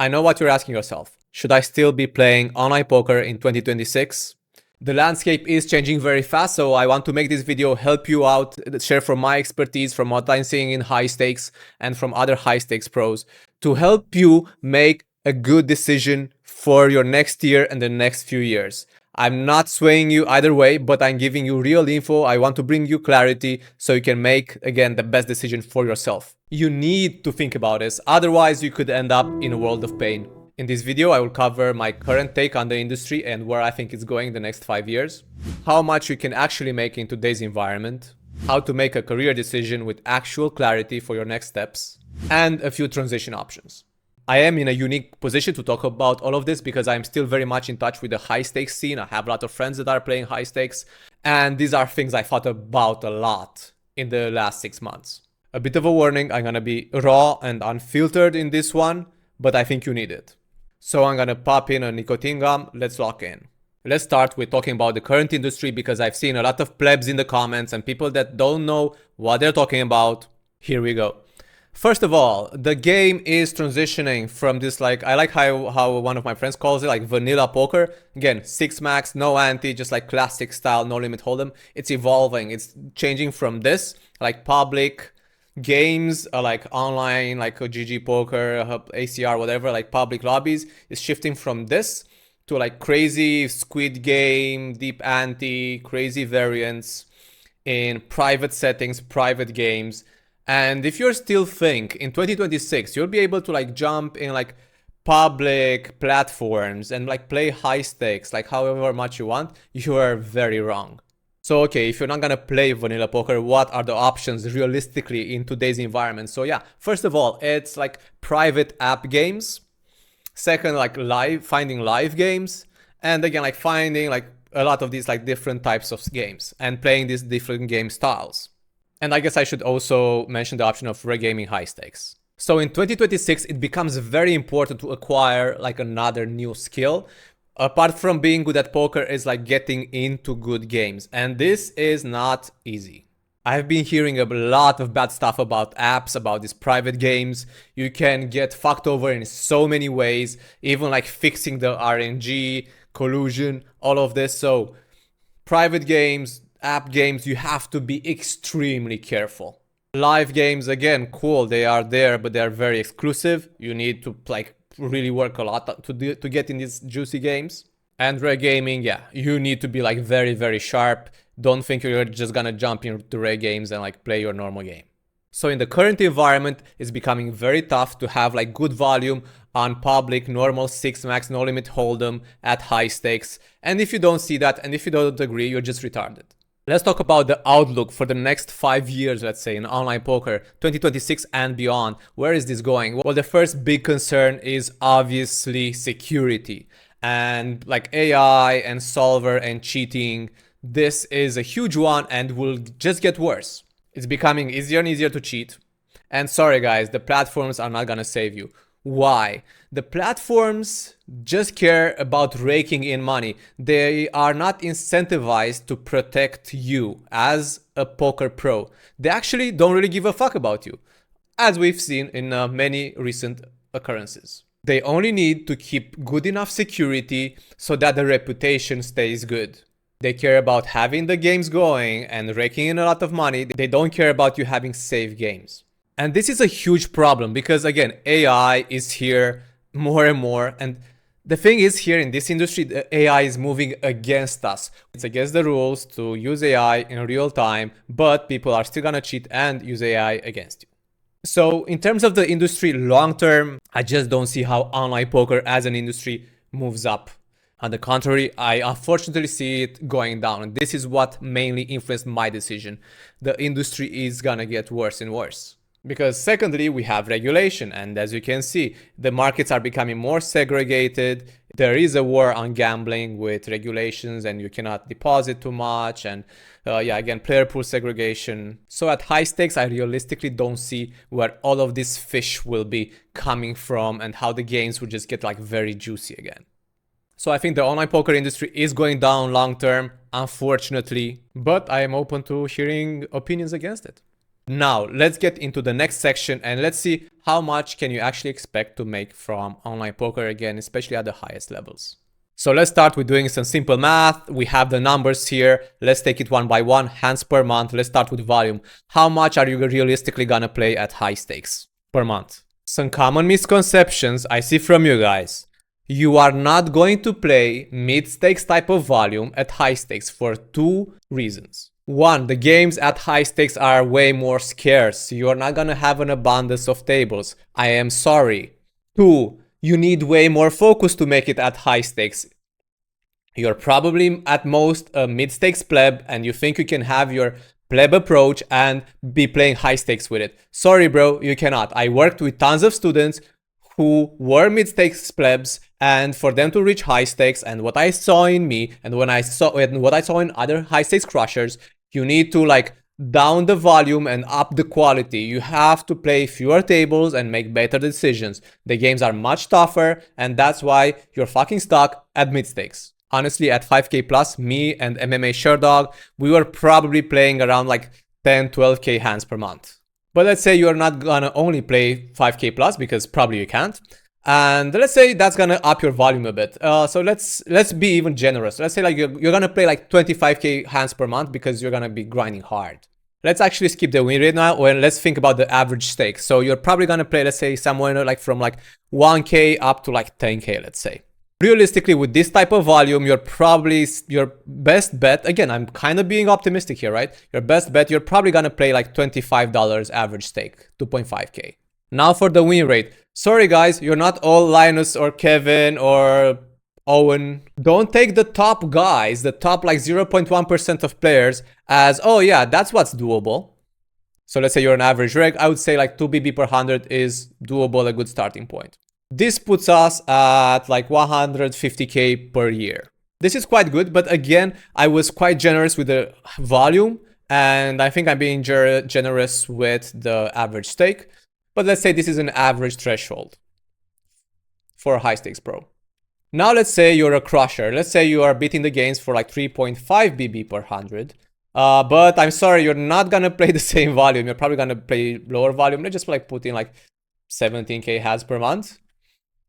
I know what you're asking yourself. Should I still be playing online poker in 2026? The landscape is changing very fast, so I want to make this video help you out, share from my expertise, from what I'm seeing in high stakes and from other high stakes pros, to help you make a good decision for your next year and the next few years. I'm not swaying you either way, but I'm giving you real info. I want to bring you clarity so you can make, again, the best decision for yourself. You need to think about this, otherwise you could end up in a world of pain. In this video, I will cover my current take on the industry and where I think it's going the next 5 years, how much you can actually make in today's environment, how to make a career decision with actual clarity for your next steps, and a few transition options. I am in a unique position to talk about all of this because I'm still very much in touch with the high stakes scene. I have a lot of friends that are playing high stakes, and these are things I thought about a lot in the last 6 months. A bit of a warning, I'm gonna be raw and unfiltered in this one, but I think you need it. So I'm gonna pop in a nicotine gum, let's lock in. Let's start with talking about the current industry because I've seen a lot of plebs in the comments and people that don't know what they're talking about. Here we go. First of all, the game is transitioning from this, like, I like how one of my friends calls it, like vanilla poker. Again, 6 max, no ante, just like classic style, no limit hold'em. It's evolving, it's changing from this, like public games, like online, like a GG poker, ACR, whatever, like public lobbies, is shifting from this to like crazy squid game, deep ante, crazy variants in private settings, private games. And if you're still think in 2026 you'll be able to like jump in like public platforms and like play high stakes like however much you want, you are very wrong. So okay, if you're not gonna play vanilla poker, what are the options realistically in today's environment? So yeah, first of all, it's like private app games. Second, like finding live games, and again like finding like a lot of these like different types of games and playing these different game styles. And I guess I should also mention the option of regaming high stakes. So in 2026, it becomes very important to acquire like another new skill. Apart from being good at poker, is like getting into good games. And this is not easy. I've been hearing a lot of bad stuff about apps, about these private games. You can get fucked over in so many ways, even like fixing the RNG, collusion, all of this. So private games, app games, you have to be extremely careful. Live games, again, cool, they are there, but they're very exclusive. You need to like really work a lot to get in these juicy games. And reg gaming, yeah, you need to be like very, very sharp. Don't think you're just gonna jump into reg games and like play your normal game. So in the current environment, it's becoming very tough to have like good volume on public, normal 6 max, no limit hold'em at high stakes. And if you don't see that, and if you don't agree, you're just retarded. Let's talk about the outlook for the next 5 years, let's say, in online poker, 2026 and beyond. Where is this going? Well, the first big concern is obviously security. And like AI and solver and cheating, this is a huge one and will just get worse. It's becoming easier and easier to cheat. And sorry guys, the platforms are not gonna save you. Why? The platforms just care about raking in money. They are not incentivized to protect you as a poker pro. They actually don't really give a fuck about you, as we've seen in many recent occurrences. They only need to keep good enough security so that the reputation stays good. They care about having the games going and raking in a lot of money. They don't care about you having safe games. And this is a huge problem because, again, AI is here more and more. And the thing is, here in this industry, the AI is moving against us. It's against the rules to use AI in real time, but people are still gonna cheat and use AI against you. So in terms of the industry long term, I just don't see how online poker as an industry moves up. On the contrary, I unfortunately see it going down. And this is what mainly influenced my decision. The industry is gonna get worse and worse. Because secondly, we have regulation, and as you can see, the markets are becoming more segregated. There is a war on gambling with regulations, and you cannot deposit too much, and yeah, again, player pool segregation. So at high stakes, I realistically don't see where all of this fish will be coming from and how the games will just get like very juicy again. So I think the online poker industry is going down long term, unfortunately, but I am open to hearing opinions against it. Now, let's get into the next section and let's see how much can you actually expect to make from online poker again, especially at the highest levels. So let's start with doing some simple math. We have the numbers here. Let's take it one by one. Hands per month. Let's start with volume. How much are you realistically gonna play at high stakes per month? Some common misconceptions I see from you guys. You are not going to play mid-stakes type of volume at high stakes for two reasons. One, the games at high stakes are way more scarce. You're not gonna have an abundance of tables. I am sorry. Two, you need way more focus to make it at high stakes. You're probably at most a mid-stakes pleb and you think you can have your pleb approach and be playing high stakes with it. Sorry bro, you cannot. I worked with tons of students who were mid-stakes plebs, and for them to reach high stakes, and what I saw in me and what I saw in other high stakes crushers, you need to like down the volume and up the quality. You have to play fewer tables and make better decisions. The games are much tougher, and that's why you're fucking stuck at mid stakes. Honestly, at 5k plus, me and MMA Sherdog, we were probably playing around like 10, 12k hands per month. But let's say you're not gonna only play 5k plus because probably you can't. And let's say that's gonna up your volume a bit. So let's be even generous. Let's say like you're gonna play like 25k hands per month because you're gonna be grinding hard. Let's actually skip the win rate now and let's think about the average stake. So you're probably gonna play, let's say, somewhere like from like 1k up to like 10k, let's say. Realistically, with this type of volume, your best bet, again, I'm kind of being optimistic here, right? Your best bet, you're probably gonna play like $25 average stake, 2.5k. Now for the win rate. Sorry guys, you're not all Linus or Kevin or Owen. Don't take the top guys, the top like 0.1% of players as, oh yeah, that's what's doable. So let's say you're an average reg, I would say like 2 BB per 100 is doable, a good starting point. This puts us at like 150k per year. This is quite good, but again, I was quite generous with the volume, and I think I'm being generous with the average stake. But let's say this is an average threshold for a high stakes pro. Now let's say you're a crusher. Let's say you are beating the games for like 3.5 BB per 100. But I'm sorry, you're not gonna play the same volume. You're probably gonna play lower volume. Let's just like put in like 17k hands per month.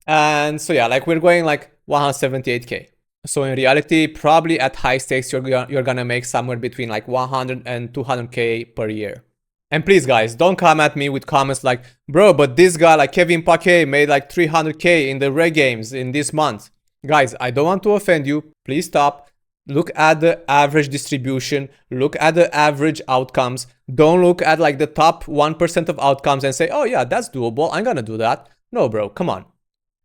And so yeah, like we're going like 178k. So in reality, probably at high stakes, you're gonna make somewhere between like 100 and 200k per year. And please guys, don't come at me with comments like, bro, but this guy like Kevin Paquet made like 300k in the reg games in this month. Guys, I don't want to offend you. Please stop. Look at the average distribution. Look at the average outcomes. Don't look at like the top 1% of outcomes and say, oh yeah, that's doable. I'm gonna do that. No, bro, come on.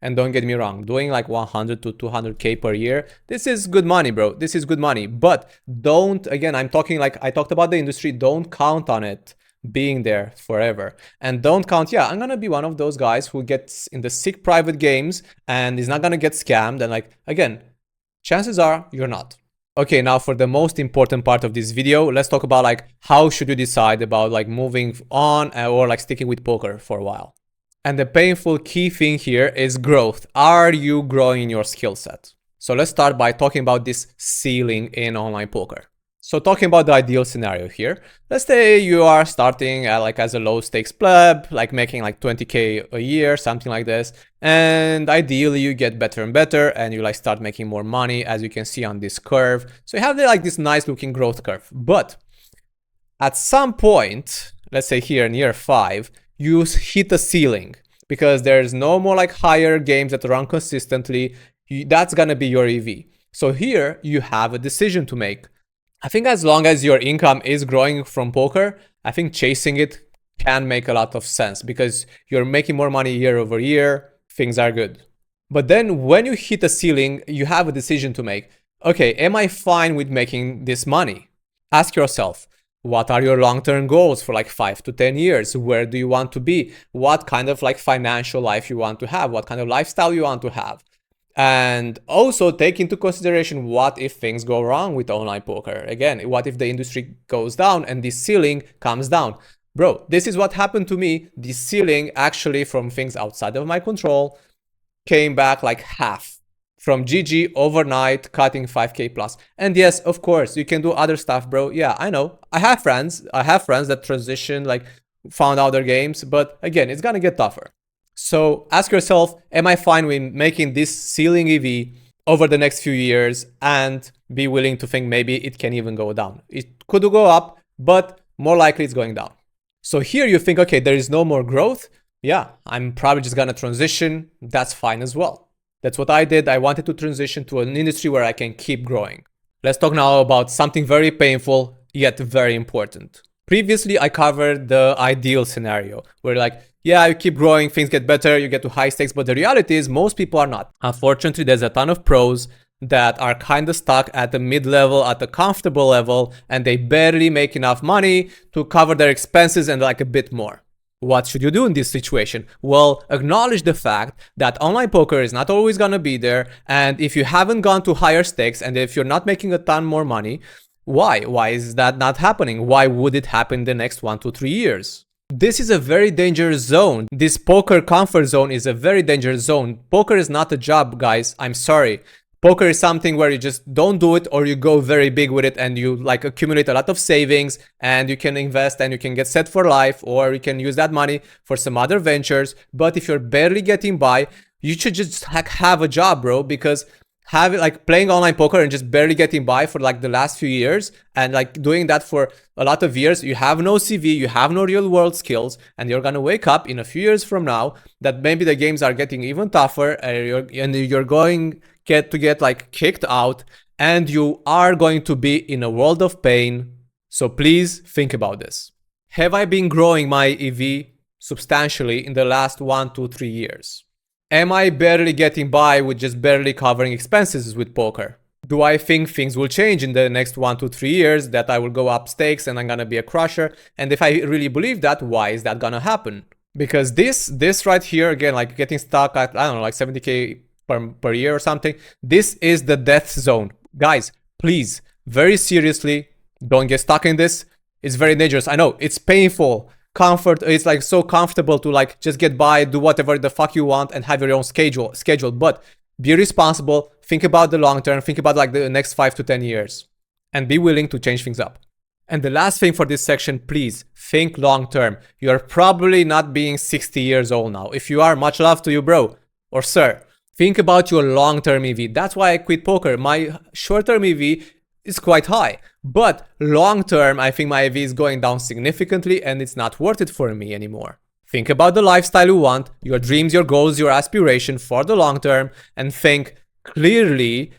And don't get me wrong, doing like 100 to 200k per year, this is good money, bro. This is good money. But don't, again, I'm talking like I talked about the industry, don't count on it being there forever. And don't count, yeah, I'm gonna be one of those guys who gets in the sick private games and is not gonna get scammed. And like, again, chances are you're not. Okay, now for the most important part of this video, let's talk about like how should you decide about like moving on or like sticking with poker for a while. And the painful key thing here is growth. Are you growing in your skill set? So let's start by talking about this ceiling in online poker. So talking about the ideal scenario here, let's say you are starting at like as a low stakes pleb, like making like 20k a year, something like this. And ideally you get better and better and you like start making more money, as you can see on this curve. So you have like this nice looking growth curve. But at some point, let's say here in year 5, you hit a ceiling because there's no more like higher games that run consistently. That's gonna be your EV. So here you have a decision to make. I think as long as your income is growing from poker, I think chasing it can make a lot of sense because you're making more money year over year, things are good. But then when you hit a ceiling, you have a decision to make. Okay, am I fine with making this money? Ask yourself, what are your long-term goals for like 5 to 10 years? Where do you want to be? What kind of like financial life you want to have? What kind of lifestyle you want to have? And also take into consideration, what if things go wrong with online poker? Again, what if the industry goes down and this ceiling comes down? Bro, this is what happened to me. The ceiling actually from things outside of my control came back like half. From GG overnight, cutting 5K plus. And yes, of course, you can do other stuff, bro. Yeah, I know. I have friends that transition, like found other games, but again, it's gonna get tougher. So ask yourself, am I fine with making this ceiling EV over the next few years, and be willing to think maybe it can even go down? It could go up, but more likely it's going down. So here you think, okay, there is no more growth. Yeah, I'm probably just gonna transition. That's fine as well. That's what I did. I wanted to transition to an industry where I can keep growing. Let's talk now about something very painful, yet very important. Previously, I covered the ideal scenario where, like, yeah, you keep growing, things get better, you get to high stakes, but the reality is most people are not. Unfortunately, there's a ton of pros that are kind of stuck at the mid-level, at the comfortable level, and they barely make enough money to cover their expenses and like a bit more. What should you do in this situation? Well, acknowledge the fact that online poker is not always gonna be there, and if you haven't gone to higher stakes and if you're not making a ton more money, why? Why is that not happening? Why would it happen in the next 1 to 3 years? This is a very dangerous zone. This poker comfort zone is a very dangerous zone. Poker is not a job, guys. I'm sorry. Poker is something where you just don't do it, or you go very big with it and you like accumulate a lot of savings and you can invest and you can get set for life, or you can use that money for some other ventures. But if you're barely getting by, you should just like have a job, bro, because having like playing online poker and just barely getting by for like the last few years and like doing that for a lot of years, you have no CV, you have no real world skills, and you're gonna wake up in a few years from now that maybe the games are getting even tougher, and you're going to get like kicked out, and you are going to be in a world of pain. So please think about this. Have I been growing my EV substantially in the last 1 to 3 years? Am I barely getting by with just barely covering expenses with poker? Do I think things will change in the next 1 to 3 years, that I will go up stakes and I'm gonna be a crusher? And if I really believe that, why is that gonna happen? Because this right here, again, like getting stuck at, I don't know, like 70K per year or something, this is the death zone. Guys, please, very seriously, don't get stuck in this. It's very dangerous. I know, it's painful. Comfort, it's like so comfortable to like just get by, do whatever the fuck you want and have your own schedule, but be responsible, think about the long term, think about like the next 5 to 10 years, and be willing to change things up. And the last thing for this section, please think long term. You're probably not being 60 years old now. If you are, much love to you, bro or sir. Think about your long term EV. That's why I quit poker. My short term EV is quite high, but long term, I think my EV is going down significantly and it's not worth it for me anymore. Think about the lifestyle you want, your dreams, your goals, your aspiration for the long term, and think clearly,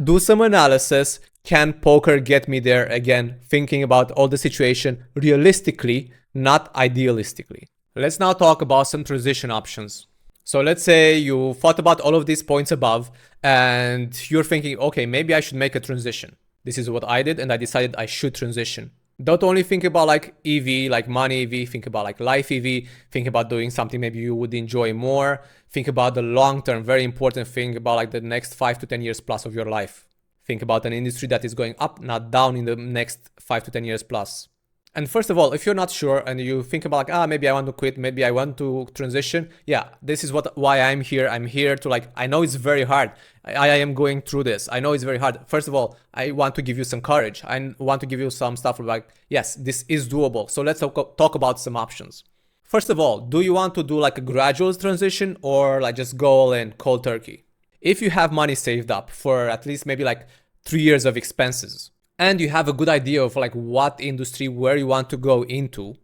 do some analysis. Can poker get me there? Again, thinking about all the situation realistically, not idealistically. Let's now talk about some transition options. So let's say you thought about all of these points above and you're thinking, okay, maybe I should make a transition. This is what I did, and I decided I should transition. Don't only think about like EV, like money EV, think about like life EV, think about doing something maybe you would enjoy more. Think about the long term, very important thing about like the next 5 to 10 years plus of your life. Think about an industry that is going up, not down in the next 5 to 10 years plus. And first of all, if you're not sure and you think about like, maybe I want to quit, maybe I want to transition. Yeah, this is why I'm here. I'm here to like, I know it's very hard. I am going through this. I know it's very hard. First of all, I want to give you some courage. I want to give you some stuff like, yes, this is doable. So let's talk about some options. First of all, do you want to do like a gradual transition or like just go all in cold turkey? If you have money saved up for at least maybe like 3 years of expenses, and you have a good idea of like what industry, where you want to go into,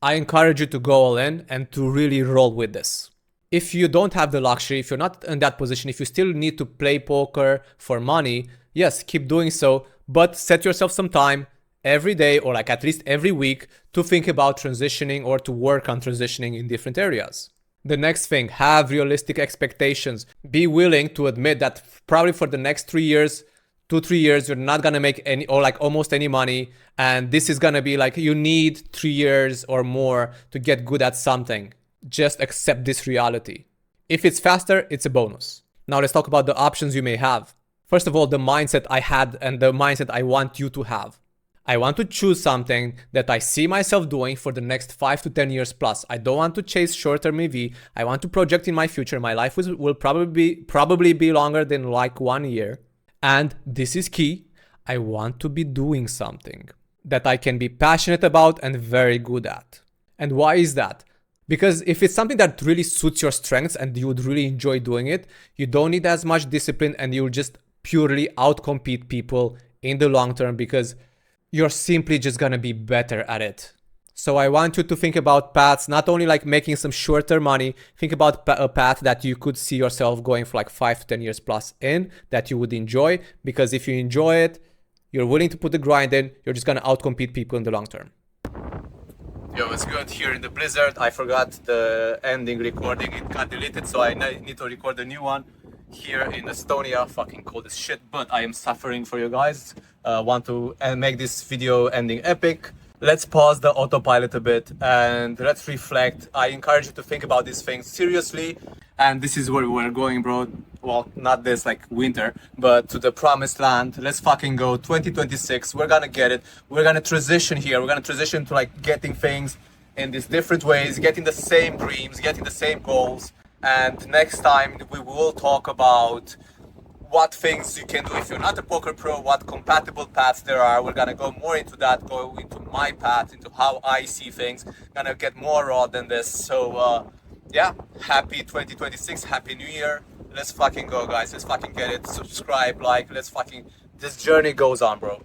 I encourage you to go all in and to really roll with this. If you don't have the luxury, if you're not in that position, if you still need to play poker for money, yes, keep doing so, but set yourself some time every day or like at least every week to think about transitioning or to work on transitioning in different areas. The next thing, have realistic expectations. Be willing to admit that probably for the next 3 years, 2-3 years, you're not gonna make any or like almost any money, and this is gonna be like you need 3 years or more to get good at something. Just accept this reality. If it's faster, it's a bonus. Now let's talk about the options you may have. First of all, the mindset I had and the mindset I want you to have. I want to choose something that I see myself doing for the next 5 to 10 years plus. I don't want to chase short-term EV. I want to project in my future. My life will probably be longer than like 1 year. And this is key. I want to be doing something that I can be passionate about and very good at. And why is that? Because if it's something that really suits your strengths and you would really enjoy doing it, you don't need as much discipline and you'll just purely outcompete people in the long term because you're simply just gonna be better at it. So I want you to think about paths, not only like making some short-term money, think about a path that you could see yourself going for like 5 to 10 years plus in, that you would enjoy, because if you enjoy it, you're willing to put the grind in, you're just gonna outcompete people in the long term. Yo, it's good here in the blizzard. I forgot the ending recording, it got deleted, so I need to record a new one. Here in Estonia, fucking cold as shit, but I am suffering for you guys. Want to make this video ending epic. Let's pause the autopilot a bit and let's reflect. I encourage you to think about these things seriously. And this is where we're going, bro. Well, not this like winter, but to the promised land. Let's fucking go. 2026, we're gonna get it. We're gonna transition here. We're gonna transition to like getting things in these different ways, getting the same dreams, getting the same goals. And next time we will talk about what things you can do if you're not a poker pro, what compatible paths there are. We're gonna go more into that, go into my path, into how I see things. Gonna get more raw than this. So yeah, happy 2026, happy new year. Let's fucking go, guys. Let's fucking get it. Subscribe, like, let's fucking, this journey goes on, bro.